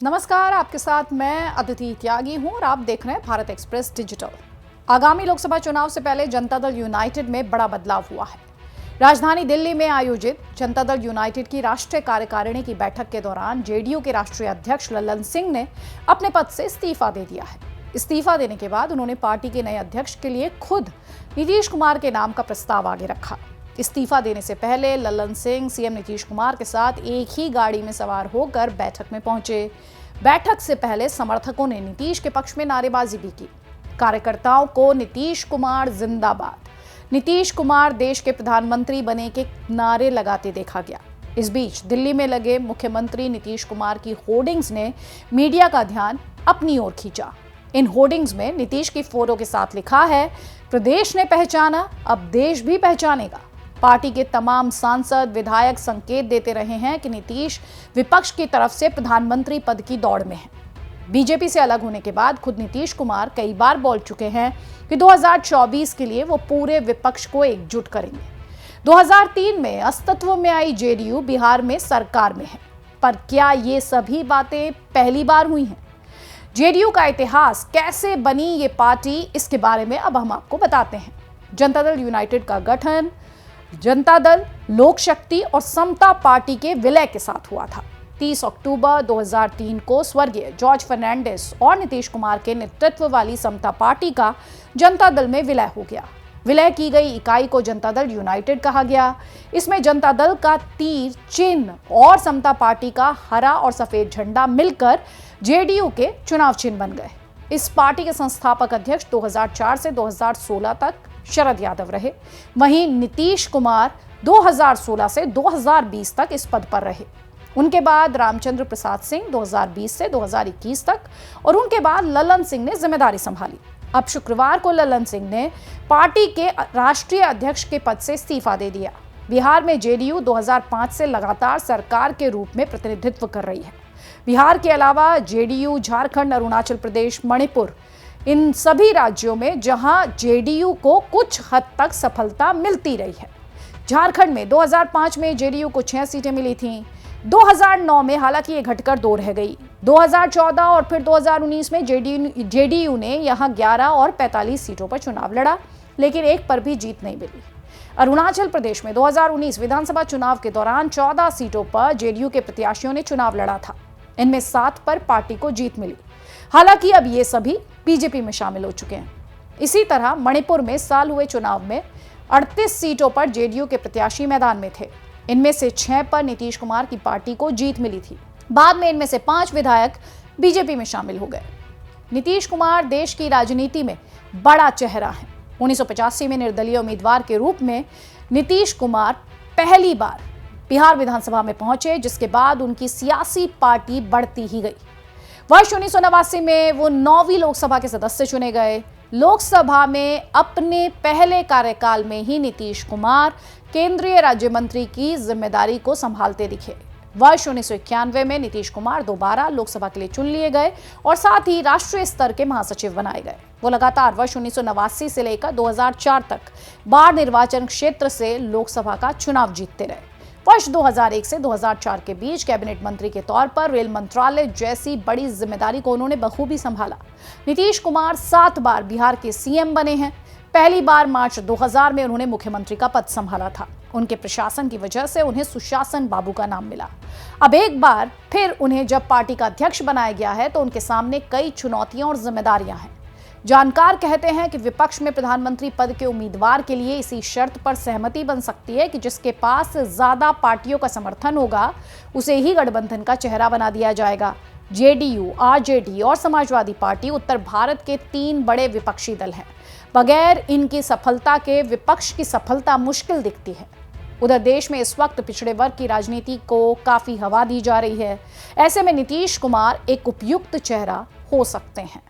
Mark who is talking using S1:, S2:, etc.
S1: नमस्कार, आपके साथ मैं अदिति त्यागी हूं और आप देख रहे हैं भारत एक्सप्रेस डिजिटल। आगामी लोकसभा चुनाव से पहले जनता दल यूनाइटेड में बड़ा बदलाव हुआ है। राजधानी दिल्ली में आयोजित जनता दल यूनाइटेड की राष्ट्रीय कार्यकारिणी की बैठक के दौरान जेडीयू के राष्ट्रीय अध्यक्ष ललन सिंह ने अपने पद से इस्तीफा दे दिया है। इस्तीफा देने के बाद उन्होंने पार्टी के नए अध्यक्ष के लिए खुद नीतीश कुमार के नाम का प्रस्ताव आगे रखा। इस्तीफा देने से पहले ललन सिंह सीएम नीतीश कुमार के साथ एक ही गाड़ी में सवार होकर बैठक में पहुंचे। बैठक से पहले समर्थकों ने नीतीश के पक्ष में नारेबाजी भी की। कार्यकर्ताओं को नीतीश कुमार जिंदाबाद, नीतीश कुमार देश के प्रधानमंत्री बने के नारे लगाते देखा गया। इस बीच दिल्ली में लगे मुख्यमंत्री नीतीश कुमार की होर्डिंग्स ने मीडिया का ध्यान अपनी ओर खींचा। इन होर्डिंग्स में नीतीश की फोटो के साथ लिखा है, प्रदेश ने पहचाना, अब देश भी पहचानेगा। पार्टी के तमाम सांसद विधायक संकेत देते रहे हैं कि नीतीश विपक्ष की तरफ से प्रधानमंत्री पद की दौड़ में है। बीजेपी से अलग होने के बाद खुद नीतीश कुमार कई बार बोल चुके हैं कि 2024 के लिए वो पूरे विपक्ष को एकजुट करेंगे। 2003 में अस्तित्व में आई जेडीयू बिहार में सरकार में है, पर क्या ये सभी बातें पहली बार हुई हैं? जेडीयू का इतिहास कैसे बनी ये पार्टी, इसके बारे में अब हम आपको बताते हैं। जनता दल यूनाइटेड का गठन जनता दल, लोक शक्ति और समता पार्टी के विलय के साथ हुआ था। 30 अक्टूबर 2003 को स्वर्गीय जॉर्ज फर्नांडिस और नीतीश कुमार के नेतृत्व वाली समता पार्टी का जनता दल में विलय हो गया। विलय की गई इकाई को जनता दल यूनाइटेड कहा गया। इसमें जनता दल का तीर चिन्ह और समता पार्टी का हरा और सफेद झंडा मिलकर जेडीयू के चुनाव चिन्ह बन गए। इस पार्टी के संस्थापक अध्यक्ष 2004 से 2016 तक शरद यादव रहे। वहीं नीतीश कुमार 2016 से 2020 तक इस पद पर रहे। उनके बाद रामचंद्र प्रसाद सिंह 2020 से 2021 तक और उनके बाद ललन सिंह ने जिम्मेदारी संभाली। अब शुक्रवार को ललन सिंह ने पार्टी के राष्ट्रीय अध्यक्ष के पद से इस्तीफा दे दिया। बिहार में जेडीयू 2005 से लगातार सरकार के रूप में प्रतिनिधित्व कर रही है। बिहार के अलावा जेडीयू झारखंड, अरुणाचल प्रदेश, मणिपुर, इन सभी राज्यों में जहां जेडीयू को कुछ हद तक सफलता मिलती रही है। झारखंड में 2005 में जेडीयू को 6 सीटें मिली थीं। 2009 में हालांकि ये घटकर 2 रह गई। 2014 और फिर 2019 में जेडीयू ने यहां 11 और 45 सीटों पर चुनाव लड़ा, लेकिन एक पर भी जीत नहीं मिली। अरुणाचल प्रदेश में 2019 विधानसभा चुनाव के दौरान 14 सीटों पर जेडीयू के प्रत्याशियों ने चुनाव लड़ा था। इनमें 7 पर पार्टी को जीत मिली। हालांकि अब ये सभी बीजेपी में शामिल हो चुके हैं। इसी तरह मणिपुर में साल हुए चुनाव में 38 सीटों पर जेडीयू के प्रत्याशी मैदान में थे। इनमें से 6 पर नीतीश कुमार की पार्टी को जीत मिली थी। बाद में इनमें से 5 विधायक बीजेपी में शामिल हो गए। नीतीश कुमार देश की राजनीति में बड़ा चेहरा है। 1985 में निर्दलीय उम्मीदवार के रूप में नीतीश कुमार पहली बार बिहार विधानसभा में पहुंचे, जिसके बाद उनकी सियासी पार्टी बढ़ती ही गई। वर्ष 1989 में वो 9वीं लोकसभा के सदस्य चुने गए। लोकसभा में अपने पहले कार्यकाल में ही नीतीश कुमार केंद्रीय राज्य मंत्री की जिम्मेदारी को संभालते दिखे। वर्ष 1991 में नीतीश कुमार दोबारा लोकसभा के लिए चुन लिए गए और साथ ही राष्ट्रीय स्तर के महासचिव बनाए गए। वो लगातार वर्ष 1989 से लेकर 2004 तक बाढ़ निर्वाचन क्षेत्र से लोकसभा का चुनाव जीतते रहे। वर्ष 2001 से 2004 के बीच कैबिनेट मंत्री के तौर पर रेल मंत्रालय जैसी बड़ी जिम्मेदारी को उन्होंने बखूबी संभाला। नीतीश कुमार 7 बार बिहार के सीएम बने हैं। पहली बार मार्च 2000 में उन्होंने मुख्यमंत्री का पद संभाला था। उनके प्रशासन की वजह से उन्हें सुशासन बाबू का नाम मिला। अब एक बार फिर उन्हें जब पार्टी का अध्यक्ष बनाया गया है तो उनके सामने कई चुनौतियां और जिम्मेदारियां हैं। जानकार कहते हैं कि विपक्ष में प्रधानमंत्री पद के उम्मीदवार के लिए इसी शर्त पर सहमति बन सकती है कि जिसके पास ज्यादा पार्टियों का समर्थन होगा उसे ही गठबंधन का चेहरा बना दिया जाएगा। जेडीयू, आरजेडी और समाजवादी पार्टी उत्तर भारत के 3 बड़े विपक्षी दल हैं। बगैर इनकी सफलता के विपक्ष की सफलता मुश्किल दिखती है। उधर देश में इस वक्त पिछड़े वर्ग की राजनीति को काफी हवा दी जा रही है। ऐसे में नीतीश कुमार एक उपयुक्त चेहरा हो सकते हैं।